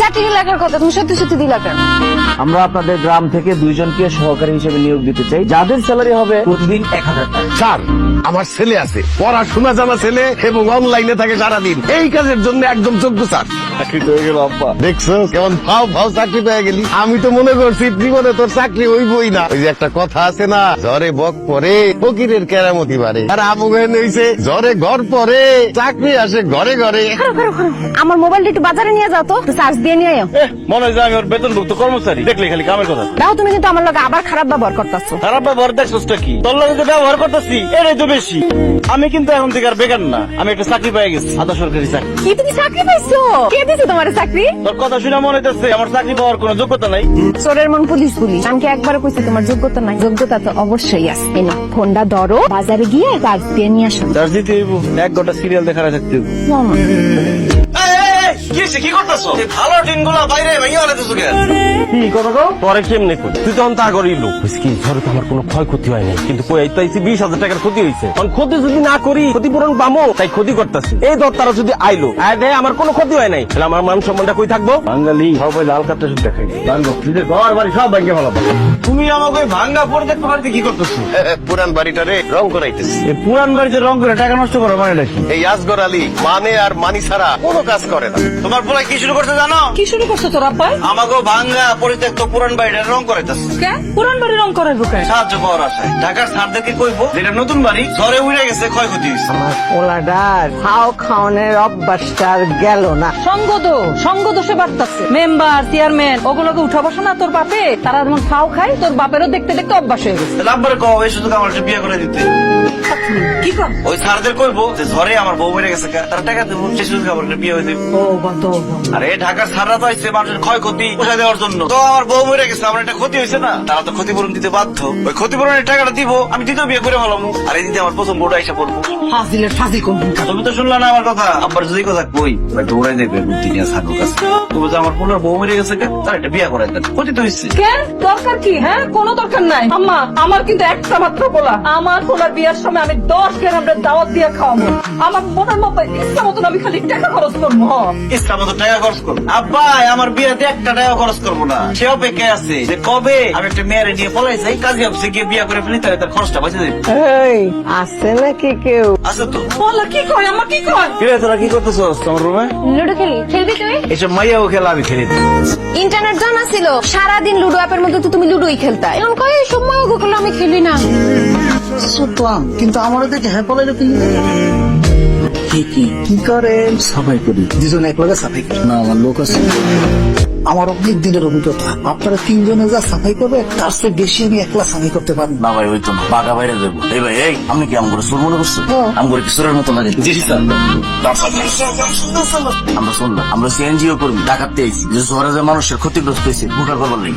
চাকরি লাগার কথা তুমি সত্যি সত্যি দিলা কেন? আমরা আপনাদের গ্রাম থেকে 2 জনকে সহকারী হিসেবে নিয়োগ দিতে চাই, যাদের স্যালারি হবে প্রতিদিন 1000 টাকা। স্যার, আমার ছেলে আছে, পড়াশোনা জানা ছেলে এবং অনলাইনে থাকে সারাদিন। এই কাজের জন্য একদম যোগ্য স্যার। চাকরি তো হয়ে গেল আব্বা। দেখছো কেমন ফাও ফাও চাকরি পেয়ে গেলি। আমি তো মনে করছি জীবনে তোর চাকরি হইবই না। ওই যে একটা কথা আছে না, জ্বরে বক পরে ফকিরের কেরামতি বাড়ে। আর আমুগেন হইছে জ্বরে ঘর পরে চাকরি আসে ঘরে ঘরে। আমার মোবাইলটা একটু বাজারে নিয়ে যাও তো, চার্জ দিয়ে নিয়ে আয়। মনে হয় যে আমি ওর বেতনভুক্ত কর্মচারী, দেখলে খালি কামের কথা। দাও, তুমি কিন্তু আমার লগে আবার খারাপ ব্যবহার করতেছো। খারাপ ব্যবহার দেখছোসটা কি? তোর লগে যে ব্যবহার করতেছি এটাই তো বেশি। আমি কিন্তু এখন থেকে আর বেকার না, আমি একটা চাকরি পেয়ে গেছি, আধা সরকারি চাকরি। কি তুমি চাকরি পাইছো? কে দিছে তোমার চাকরি? তোর কথা শুনে মনে হইতেছে আমার চাকরি পাওয়ার কোনো যোগ্যতা নাই। চোরের মন পুলিশ পুলিশ। আমি কি একবারও কইছি তোমার যোগ্যতা নাই? যোগ্যতা তো অবশ্যই আছে। এই নাও ফোনটা ধরো, বাজারে গিয়ে চার্জ দিয়ে নিয়ে আসো। চার্জ দিতে হইব, 1 ঘন্টা সিরিয়াল দেখার থাকতে হইব। কি করতেছো? ভালো দিনগুলো বাইরে ভেঙে ফেলতেছো কেন? কি কথা গো? পরে কেমনে করি? তুই তখন তা করি লোক কি ধরে তো আমার কোনো ক্ষয়ক্ষতি হয় নাই, কিন্তু কই তো 20,000 টাকার ক্ষতি হয়েছে। কারণ ক্ষতি যদি না করি ক্ষতিপূরণ পাবো, তাই ক্ষতি করতেছি। এই ধর তারা যদি আইলো দেয় আমার কোনো ক্ষতি হয় নাই, তাহলে আমার মান সম্মানটা কই থাকবো? বাঙালি সবাই লাল কাপটা শুধু দেখাই, ঘর বাড়ি সব ভেঙে ফেলাবো। তুমি আমাকে ওই ভাঙ্গা পড়ে দেখতে বাড়িতে কি করতেছো? পুরান বাড়িটারে রং করাইতেছি। এই পুরান বাড়িতে রং করে টাকা নষ্ট করো মানে নাকি? এই আসগর আলী মানে আর মানি ছাড়া কোনো কাজ করে না। তোমার পোলা কি শুরু করছে জানো? কি শুরু করছো তোর আব্বা? আমাকে ভাঙ্গা পরিত্যক্ত পুরান বাড়িটা রং করাইতেছে। কে পুরান বাড়ি রং করার বুকে? সাহায্য পাওয়ার আশায় ঢাকার স্যারদেরকে কইবো যেটা নতুন বাড়ি ঝড়ে উড়ে গেছে, ক্ষয়ক্ষতি হয়েছে। ওলাডার খাও খাওয়ানোর অভ্যাসটা আর গেল না। সঙ্গ দোষে বাড়তাছে। মেম্বার চেয়ারম্যান ওগুলোকে উঠা বসো না তোর বাপে, তারা যেমন খাও খায় তোর বাপেরও দেখতে দেখতে অভ্যাস হয়ে গেছে। লাম্বারে কও এই সুযোগ আমার একটা বিয়ে করে দিতে। কি কর? ওই স্যারদের কইবো যে ঝড়ে আমার বউ মরে গেছে, তারা টাকা দেবো, সেই সুযোগ আমার একটা বিয়ে হয়ে দেবে। ও বন্ধ। আরে ঢাকার স্যাররা তো আইছে মানুষের ক্ষয়ক্ষতি পোষায় দেওয়ার জন্য। তো আমার বউ মরে গেছে, আমার একটা ক্ষতি হয়েছে না, তারা তো ক্ষতিপূরণ দিতে বাধ্য। ওই ক্ষতিপূরণের টাকাটা দিব, আমি দ্বিতীয় বিয়ে করে ফেলাম। আর এই দিদি আমার প্রথম বউটা এসে পড়বো। ফাজিলের ফাজিল কোন? তুমি তো শুনলা না আমার কথা? আব্বার যদি কথা কই দৌড়াই দেবে বুদ্ধি নিয়ে ছাড়ো কাছে। তুমি যে আমার পোলার বউ মরে গেছে, তার একটা বিয়ে করাই দেন, ক্ষতি তো হয়েছে। কেন দরকার কি? হ্যাঁ কোনো দরকার নাই। আম্মা আমার কিন্তু একটা মাত্র পোলা, আমার পোলার বিয়ের সময় আমি 10 গ্রামের দাওয়াত দিয়ে খাওয়াবো। আমার মনের মতো ইচ্ছা মতন আমি খালি টাকা খরচ করবো। ইচ্ছা মতো টাকা খরচ করবো? আব্বা আমার বিয়েতে একটা টাকা খরচ করবো না। সে অপেক্ষায় আছে যে কবে আমি একটা মেয়েরে নিয়ে পলাই যাই, কাজে অফিসে গিয়ে বিয়ে করে ফেলি, তাহলে তার খরচটা বাঁচে যাবে। এই আছে নাকি কেউ? আছে তো। বলা কি কয়? আমার কি কয়? কিরে তোরা কি করতেছ তোমার রুমে? লুডো খেলি, খেলবি তুই? এসব মাইয়াও খেলা আমি খেলি। ইন্টারনেট জানা ছিল, সারাদিন লুডো অ্যাপের মধ্যে তো তুমি লুডোই খেলতা। এখন কয় এই সময় গুলো আমি খেলি না। সুতরাং কিন্তু আমার দেখে হ্যাঁ বলে কি করেন? সাফাই করি, দুজন এক লগে সাফাই করি না। আমার লোক আছে, আমার অনেক দিনের অভিজ্ঞতা। আপনারা 3 জনে যা সাফাই করবে তার চেয়ে বেশি আমি একলা সাফাই করতে পারবো না ভাই, ওই তো না, বাঘা বাইরে দেবো। এই ভাই, এই আমি কি আম করে সুর মনে করছো? আম করে কি সুরের মতো লাগে? জি স্যার। আমরা শুনলাম, আমরা সিএনজিও কর্মী, ডাকাতে আইছি যে শহরে যে মানুষের ক্ষতিগ্রস্ত হয়েছে ভোটার করবার নেই।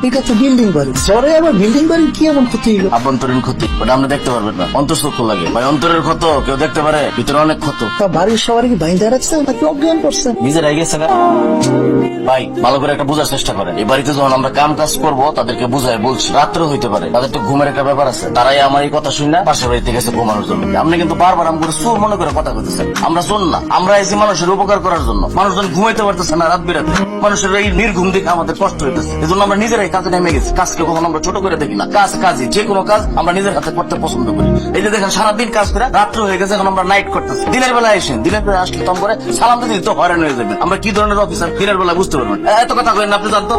এটা তো বিল্ডিং বাড়ি, জ্বরে আবার বিল্ডিং বাড়ি কি এমন ক্ষতি হইল? আভ্যন্তরীণ ক্ষতি, ওটা আমরা দেখতে পারবেন না, অন্তঃচক্ষু লাগে ভাই। অন্তরের ক্ষত কেউ দেখতে পারে, ভিতরে অনেক ক্ষত। তা বাড়ির সবার কি বাইন্দা রাখছে নাকি অজ্ঞান করছেন? নিজের আগে গেছে ভাই, ভালো করে একটা বোঝার চেষ্টা করেন। এই বাড়িতে যখন আমরা কাম কাজ করবো তাদেরকে বুঝাই বলছি, রাত্রে হইতে পারে, তাদের তো ঘুমের একটা ব্যাপার আছে। তারাই আমার এই কথা শুনে না পাশের বাড়িতে গেছে ঘুমানোর জন্য। আপনি কিন্তু বারবার আম করে চোর মনে করে কথা কইতেছেন। আমরা চোর না, আমরা এসে মানুষের উপকার করার জন্য। মানুষজন ঘুমাইতে পারতেছে না রাত বিরাতে, মানুষের এই নির্ঘুম দেখে আমাদের কষ্ট হইতেছে। এই জন্য আমরা নিজেরাই কাজে নেমে গেছি। কাজকে কখন আমরা ছোট করে দেখি না, কাজ কাজই, যে কোনো কাজ আমরা নিজের হাতে করতে পছন্দ করি। এই যে দেখেন সারাদিন কাজ করে রাত্র হয়ে গেছে, এখন আমরা নাইট করতেছি। দিনের বেলা এসেন, দিনের বেলা আসলে তম করে সালাম দিতে তো হয়রান হয়ে যাবেন। আমরা কি ধরনের অফিসার দিনের বেলা বুঝতে পারবেন। এত কথা কইেন আপনি জানতো।